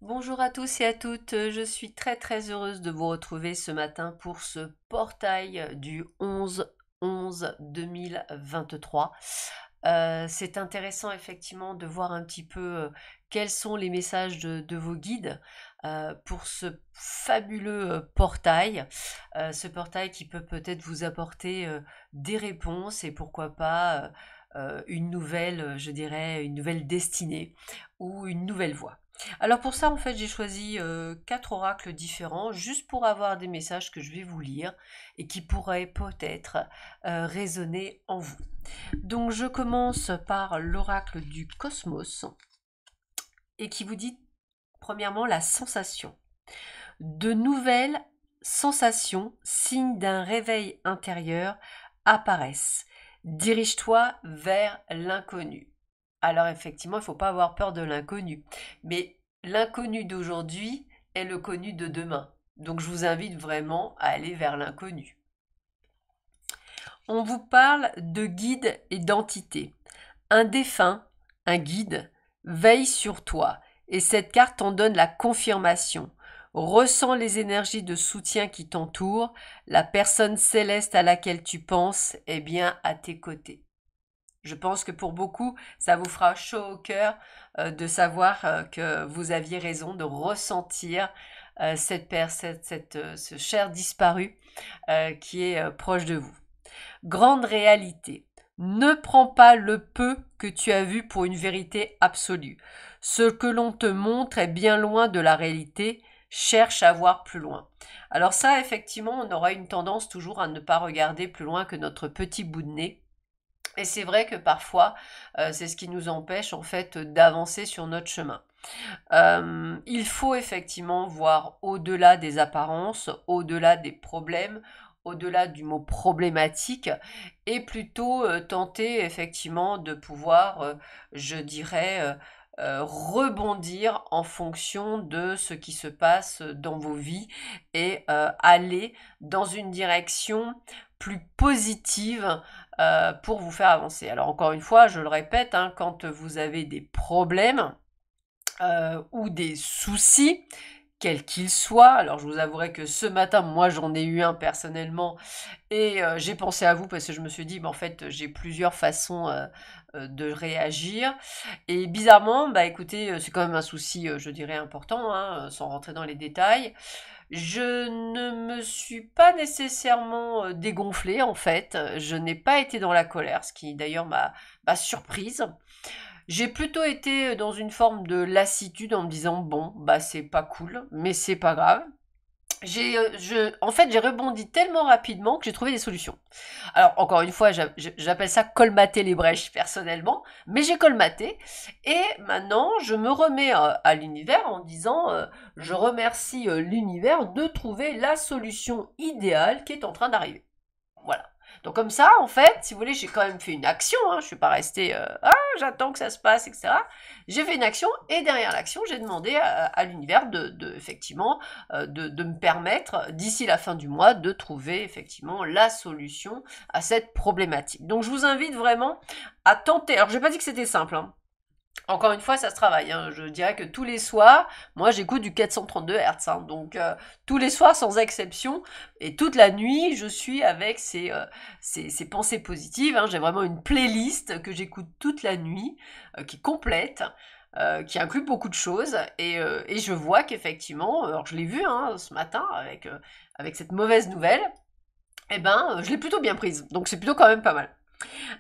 Bonjour à tous et à toutes, je suis très heureuse de vous retrouver ce matin pour ce portail du 11-11-2023. C'est intéressant effectivement de voir un petit peu quels sont les messages de vos guides pour ce fabuleux portail. Ce portail qui peut peut-être vous apporter des réponses et pourquoi pas une nouvelle, je dirais, une nouvelle destinée ou une nouvelle voie. Alors pour ça, en fait, j'ai choisi quatre oracles différents, juste pour avoir des messages que je vais vous lire et qui pourraient peut-être résonner en vous. Donc je commence par l'oracle du cosmos et qui vous dit premièrement la sensation. De nouvelles sensations, signes d'un réveil intérieur, apparaissent. Dirige-toi vers l'inconnu. Alors effectivement, il ne faut pas avoir peur de l'inconnu. Mais l'inconnu d'aujourd'hui est le connu de demain. Donc je vous invite vraiment à aller vers l'inconnu. On vous parle de guide et d'entité. Un défunt, un guide, veille sur toi et cette carte t'en donne la confirmation. Ressens les énergies de soutien qui t'entourent. La personne céleste à laquelle tu penses est bien à tes côtés. Je pense que pour beaucoup, ça vous fera chaud au cœur de savoir que vous aviez raison de ressentir ce cher disparu qui est proche de vous. Grande réalité. Ne prends pas le peu que tu as vu pour une vérité absolue. Ce que l'on te montre est bien loin de la réalité. Cherche à voir plus loin. Alors ça, effectivement, on aura une tendance toujours à ne pas regarder plus loin que notre petit bout de nez. Et c'est vrai que parfois, c'est ce qui nous empêche en fait d'avancer sur notre chemin. Il faut effectivement voir au-delà des apparences, au-delà des problèmes, au-delà du mot problématique, et plutôt tenter effectivement de pouvoir, je dirais, rebondir en fonction de ce qui se passe dans vos vies et aller dans une direction plus positive pour vous faire avancer. Alors encore une fois, je le répète, hein, quand vous avez des problèmes, ou des soucis, quels qu'ils soient. Alors je vous avouerai que ce matin, moi j'en ai eu un personnellement et j'ai pensé à vous parce que je me suis dit, en fait, j'ai plusieurs façons de réagir. Et bizarrement, bah écoutez, c'est quand même un souci, je dirais, important, hein, sans rentrer dans les détails. Je ne me suis pas nécessairement dégonflée en fait. Je n'ai pas été dans la colère, ce qui d'ailleurs m'a surprise. J'ai plutôt été dans une forme de lassitude en me disant bon bah c'est pas cool mais c'est pas grave. En fait j'ai rebondi tellement rapidement que j'ai trouvé des solutions. Alors encore une fois j'appelle ça colmater les brèches personnellement, mais j'ai colmaté et maintenant je me remets à l'univers en disant je remercie l'univers de trouver la solution idéale qui est en train d'arriver. Voilà. Donc comme ça, en fait, si vous voulez, j'ai quand même fait une action. Hein, je suis pas restée j'attends que ça se passe, etc. J'ai fait une action et derrière l'action, j'ai demandé à l'univers effectivement de me permettre d'ici la fin du mois de trouver effectivement la solution à cette problématique. Donc je vous invite vraiment à tenter. Alors j'ai pas dit que c'était simple. Hein. Encore une fois, ça se travaille. Hein. Je dirais que tous les soirs, moi j'écoute du 432 Hz. Hein. Donc tous les soirs sans exception. Et toute la nuit, je suis avec ces pensées positives. Hein. J'ai vraiment une playlist que j'écoute toute la nuit, qui est complète. Qui inclut beaucoup de choses et je vois qu'effectivement, alors je l'ai vu hein, ce matin avec cette mauvaise nouvelle, eh ben je l'ai plutôt bien prise, donc c'est plutôt quand même pas mal.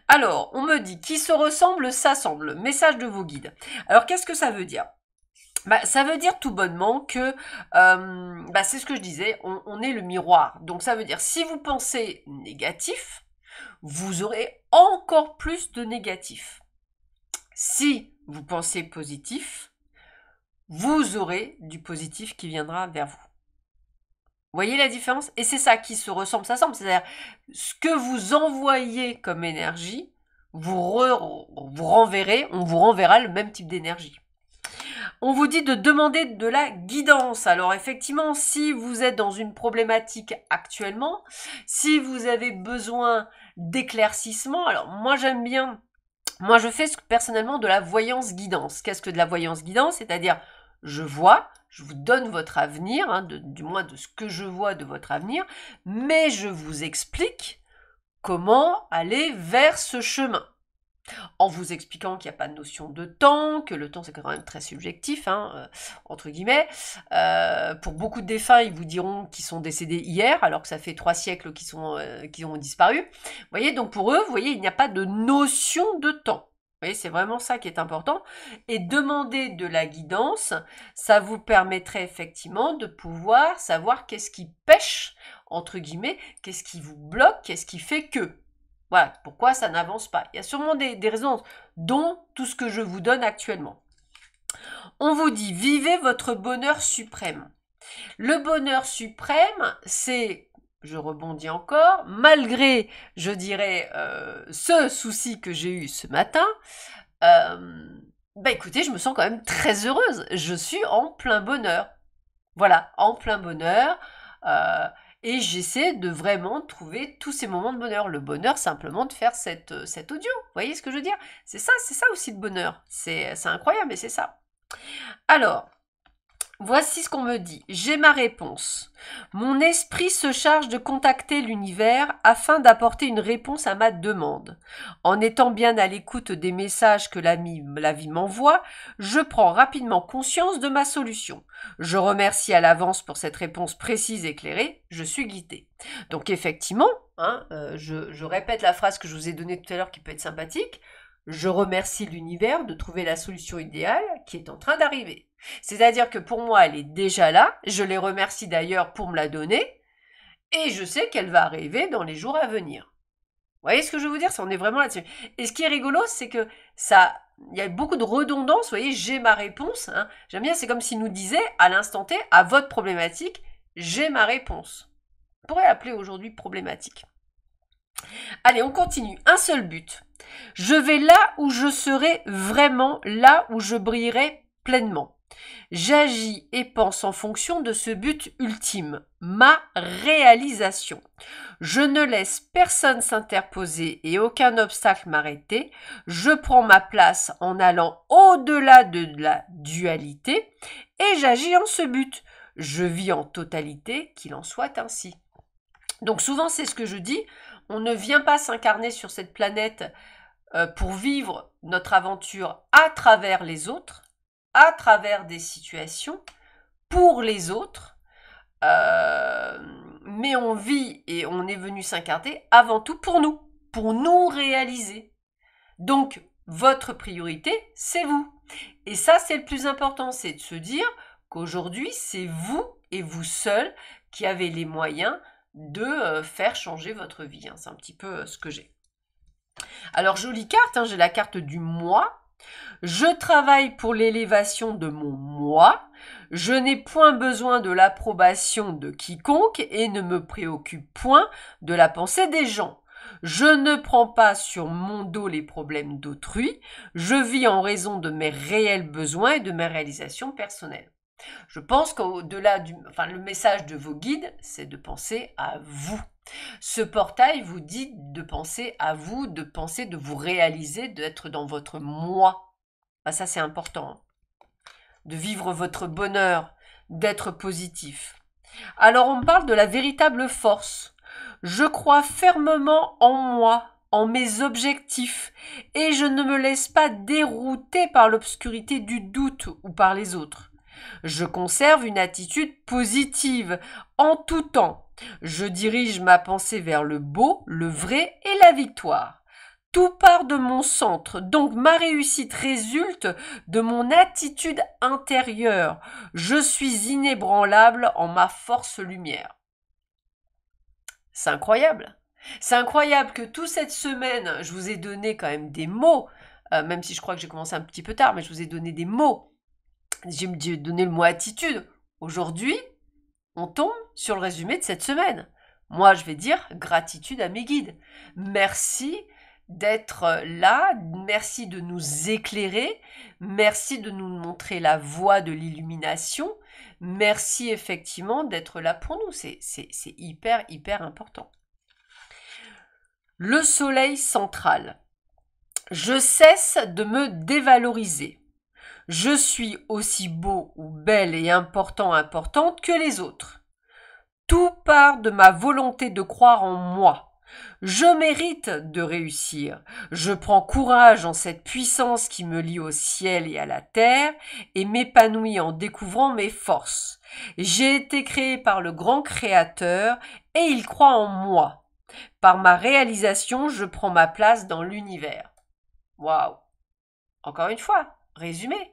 Alors, on me dit qui se ressemble s'assemble. Message de vos guides. Alors, qu'est-ce que ça veut dire? Ça veut dire tout bonnement que, c'est ce que je disais, on est le miroir. Donc ça veut dire, si vous pensez négatif, vous aurez encore plus de négatif. Si vous pensez positif, vous aurez du positif qui viendra vers vous. Vous voyez la différence? Et c'est ça qui se ressemble, s'assemble. C'est-à-dire, ce que vous envoyez comme énergie, vous renverrez, on vous renverra le même type d'énergie. On vous dit de demander de la guidance. Alors effectivement, si vous êtes dans une problématique actuellement, si vous avez besoin d'éclaircissement, alors moi j'aime bien, moi je fais personnellement de la voyance guidance. Qu'est-ce que de la voyance guidance? C'est-à-dire je vois, je vous donne votre avenir, hein, du moins de ce que je vois de votre avenir, mais je vous explique comment aller vers ce chemin. En vous expliquant qu'il n'y a pas de notion de temps, que le temps c'est quand même très subjectif, hein, entre guillemets. Pour beaucoup de défunts, ils vous diront qu'ils sont décédés hier, alors que ça fait 3 siècles qu'ils ont disparu. Vous voyez, donc pour eux, vous voyez, il n'y a pas de notion de temps. Vous voyez, c'est vraiment ça qui est important. Et demander de la guidance, ça vous permettrait effectivement de pouvoir savoir qu'est-ce qui pêche, entre guillemets, qu'est-ce qui vous bloque, qu'est-ce qui fait que. Voilà, pourquoi ça n'avance pas. Il y a sûrement des raisons, dont tout ce que je vous donne actuellement. On vous dit, vivez votre bonheur suprême. Le bonheur suprême, c'est, je rebondis encore, malgré, je dirais, ce souci que j'ai eu ce matin, écoutez, je me sens quand même très heureuse. Je suis en plein bonheur. Voilà, en plein bonheur. Et j'essaie de vraiment trouver tous ces moments de bonheur. Le bonheur, simplement de faire cet audio. Vous voyez ce que je veux dire? C'est ça aussi le bonheur. C'est incroyable, mais c'est ça. Alors, voici ce qu'on me dit. J'ai ma réponse. Mon esprit se charge de contacter l'univers afin d'apporter une réponse à ma demande. En étant bien à l'écoute des messages que la vie m'envoie, je prends rapidement conscience de ma solution. Je remercie à l'avance pour cette réponse précise et éclairée. Je suis guidée. Donc effectivement, hein, je répète la phrase que je vous ai donnée tout à l'heure qui peut être sympathique. Je remercie l'univers de trouver la solution idéale qui est en train d'arriver. C'est-à-dire que pour moi, elle est déjà là. Je les remercie d'ailleurs pour me la donner. Et je sais qu'elle va arriver dans les jours à venir. Vous voyez ce que je veux dire? On est vraiment là-dessus. Et ce qui est rigolo, c'est que il y a beaucoup de redondance. Vous voyez, j'ai ma réponse. Hein. J'aime bien, c'est comme s'il nous disait à l'instant T, à votre problématique, j'ai ma réponse. On pourrait l'appeler aujourd'hui problématique. Allez, on continue. Un seul but. Je vais là où je serai vraiment, là où je brillerai pleinement. J'agis et pense en fonction de ce but ultime, ma réalisation. Je ne laisse personne s'interposer et aucun obstacle m'arrêter. Je prends ma place en allant au-delà de la dualité et j'agis en ce but. Je vis en totalité, qu'il en soit ainsi. Donc souvent c'est ce que je dis, on ne vient pas s'incarner sur cette planète pour vivre notre aventure à travers les autres, à travers des situations, pour les autres, mais on vit et on est venu s'incarner avant tout pour nous réaliser. Donc, votre priorité, c'est vous. Et ça, c'est le plus important, c'est de se dire qu'aujourd'hui, c'est vous et vous seul qui avez les moyens de faire changer votre vie. Hein. C'est un petit peu ce que j'ai. Alors, jolie carte, hein, j'ai la carte du moi. Je travaille pour l'élévation de mon moi. Je n'ai point besoin de l'approbation de quiconque et ne me préoccupe point de la pensée des gens. Je ne prends pas sur mon dos les problèmes d'autrui. Je vis en raison de mes réels besoins et de mes réalisations personnelles. Je pense qu'au-delà le message de vos guides, c'est de penser à vous. Ce portail vous dit de penser à vous, de penser, de vous réaliser, d'être dans votre moi. Ah, ça, c'est important. De vivre votre bonheur, d'être positif. Alors, on parle de la véritable force. Je crois fermement en moi, en mes objectifs, et je ne me laisse pas dérouter par l'obscurité du doute ou par les autres. Je conserve une attitude positive en tout temps. Je dirige ma pensée vers le beau, le vrai et la victoire. Tout part de mon centre, donc ma réussite résulte de mon attitude intérieure. Je suis inébranlable en ma force lumière. C'est incroyable. C'est incroyable que toute cette semaine, je vous ai donné quand même des mots, même si je crois que j'ai commencé un petit peu tard, mais je vous ai donné des mots. J'ai donné le mot attitude. Aujourd'hui, on tombe sur le résumé de cette semaine. Moi, je vais dire gratitude à mes guides. Merci d'être là, merci de nous éclairer, merci de nous montrer la voie de l'illumination, merci effectivement d'être là pour nous. C'est hyper, hyper important. Le soleil central. Je cesse de me dévaloriser. Je suis aussi beau ou belle et importante que les autres. Tout part de ma volonté de croire en moi. Je mérite de réussir. Je prends courage en cette puissance qui me lie au ciel et à la terre et m'épanouis en découvrant mes forces. J'ai été créé par le grand créateur et il croit en moi. Par ma réalisation, je prends ma place dans l'univers. Waouh! Encore une fois, résumé.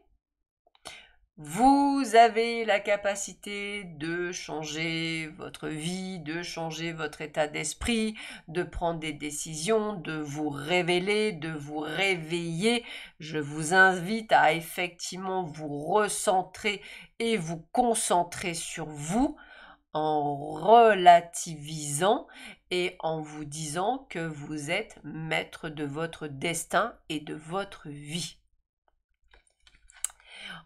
Vous avez la capacité de changer votre vie, de changer votre état d'esprit, de prendre des décisions, de vous révéler, de vous réveiller. Je vous invite à effectivement vous recentrer et vous concentrer sur vous en relativisant et en vous disant que vous êtes maître de votre destin et de votre vie.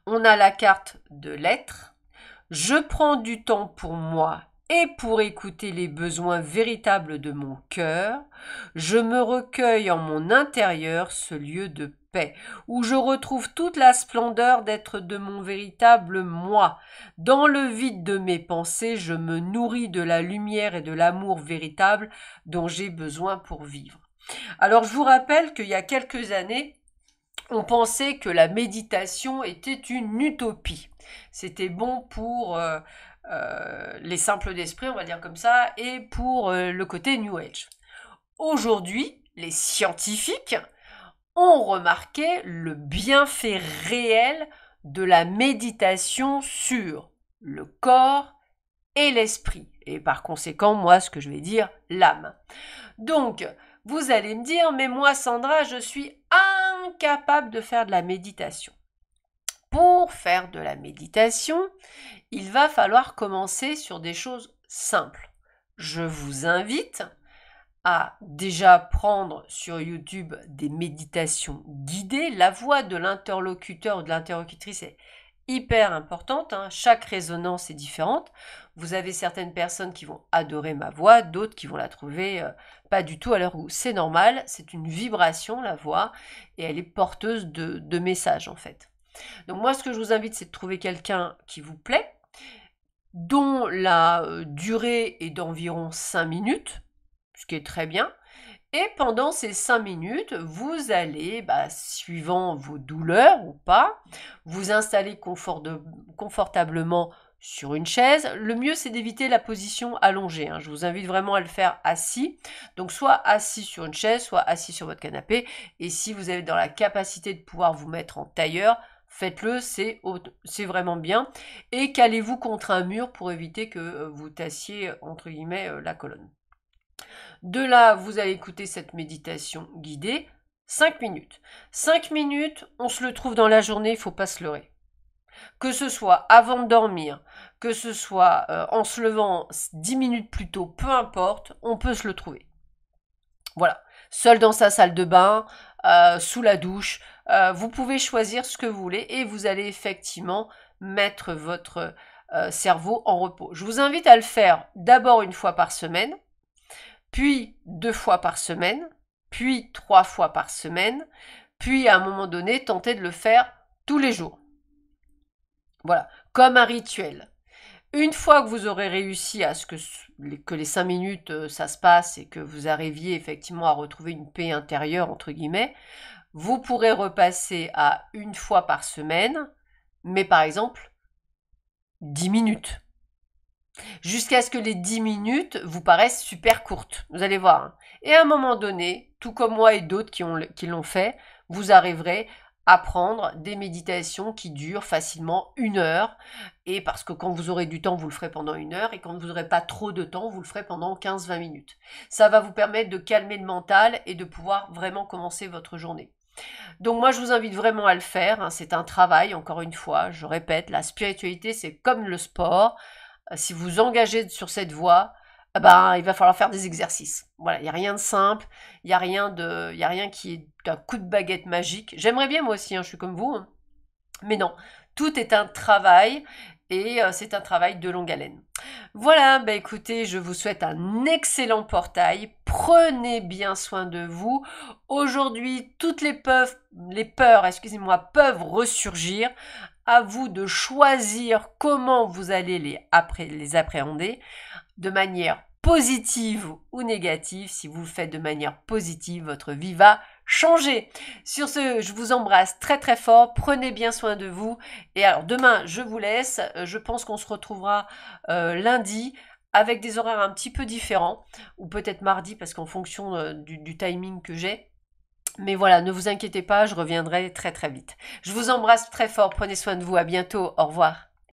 On a la carte de l'être. Je prends du temps pour moi et pour écouter les besoins véritables de mon cœur. Je me recueille en mon intérieur, ce lieu de paix, où je retrouve toute la splendeur d'être de mon véritable moi. Dans le vide de mes pensées, je me nourris de la lumière et de l'amour véritable dont j'ai besoin pour vivre. Alors je vous rappelle qu'il y a quelques années, on pensait que la méditation était une utopie. C'était bon pour les simples d'esprit, on va dire comme ça, et pour le côté New Age. Aujourd'hui, les scientifiques ont remarqué le bienfait réel de la méditation sur le corps et l'esprit. Et par conséquent, moi, ce que je vais dire, l'âme. Donc, vous allez me dire, mais moi, Sandra, je suis incapable de faire de la méditation. Pour faire de la méditation, il va falloir commencer sur des choses simples. Je vous invite à déjà prendre sur YouTube des méditations guidées. La voix de l'interlocuteur ou de l'interlocutrice est hyper importante, hein. Chaque résonance est différente. Vous avez certaines personnes qui vont adorer ma voix, d'autres qui vont la trouver pas du tout à leur goût. C'est normal, c'est une vibration la voix et elle est porteuse de messages en fait. Donc moi ce que je vous invite c'est de trouver quelqu'un qui vous plaît, dont la durée est d'environ 5 minutes, ce qui est très bien. Et pendant ces 5 minutes, vous allez, suivant vos douleurs ou pas, vous installer confortablement sur une chaise. Le mieux, c'est d'éviter la position allongée, hein. Je vous invite vraiment à le faire assis. Donc, soit assis sur une chaise, soit assis sur votre canapé. Et si vous avez dans la capacité de pouvoir vous mettre en tailleur, faites-le, c'est vraiment bien. Et calez-vous contre un mur pour éviter que vous tassiez, entre guillemets, la colonne. De là, vous allez écouter cette méditation guidée, 5 minutes. 5 minutes, on se le trouve dans la journée, il ne faut pas se leurrer. Que ce soit avant de dormir, que ce soit en se levant 10 minutes plus tôt, peu importe, on peut se le trouver. Voilà, seul dans sa salle de bain, sous la douche, vous pouvez choisir ce que vous voulez et vous allez effectivement mettre votre cerveau en repos. Je vous invite à le faire d'abord une fois par semaine, puis 2 fois par semaine, puis 3 fois par semaine, puis à un moment donné, tentez de le faire tous les jours. Voilà, comme un rituel. Une fois que vous aurez réussi à ce que les 5 minutes ça se passe et que vous arriviez effectivement à retrouver une paix intérieure, entre guillemets, vous pourrez repasser à 1 fois par semaine, mais par exemple 10 minutes. Jusqu'à ce que les 10 minutes vous paraissent super courtes. Vous allez voir, hein. Et à un moment donné, tout comme moi et d'autres qui l'ont fait, vous arriverez à prendre des méditations qui durent facilement 1 heure. Et parce que quand vous aurez du temps, vous le ferez pendant 1 heure. Et quand vous n'aurez pas trop de temps, vous le ferez pendant 15-20 minutes. Ça va vous permettre de calmer le mental et de pouvoir vraiment commencer votre journée. Donc moi, je vous invite vraiment à le faire, hein. C'est un travail, encore une fois. Je répète, la spiritualité, c'est comme le sport. Si vous engagez sur cette voie, il va falloir faire des exercices. Voilà, il n'y a rien de simple, il n'y a rien qui est d'un coup de baguette magique. J'aimerais bien moi aussi, hein, je suis comme vous, hein. Mais non, tout est un travail et c'est un travail de longue haleine. Voilà, bah écoutez, je vous souhaite un excellent portail. Prenez bien soin de vous. Aujourd'hui, toutes les peurs, excusez-moi, peuvent ressurgir. À vous de choisir comment vous allez les appréhender de manière positive ou négative. Si vous le faites de manière positive, votre vie va changer. Sur ce, je vous embrasse très très fort. Prenez bien soin de vous. Et alors demain, je vous laisse. Je pense qu'on se retrouvera lundi avec des horaires un petit peu différents, ou peut-être mardi parce qu'en fonction du timing que j'ai. Mais voilà, ne vous inquiétez pas, je reviendrai très très vite. Je vous embrasse très fort, prenez soin de vous, à bientôt, au revoir.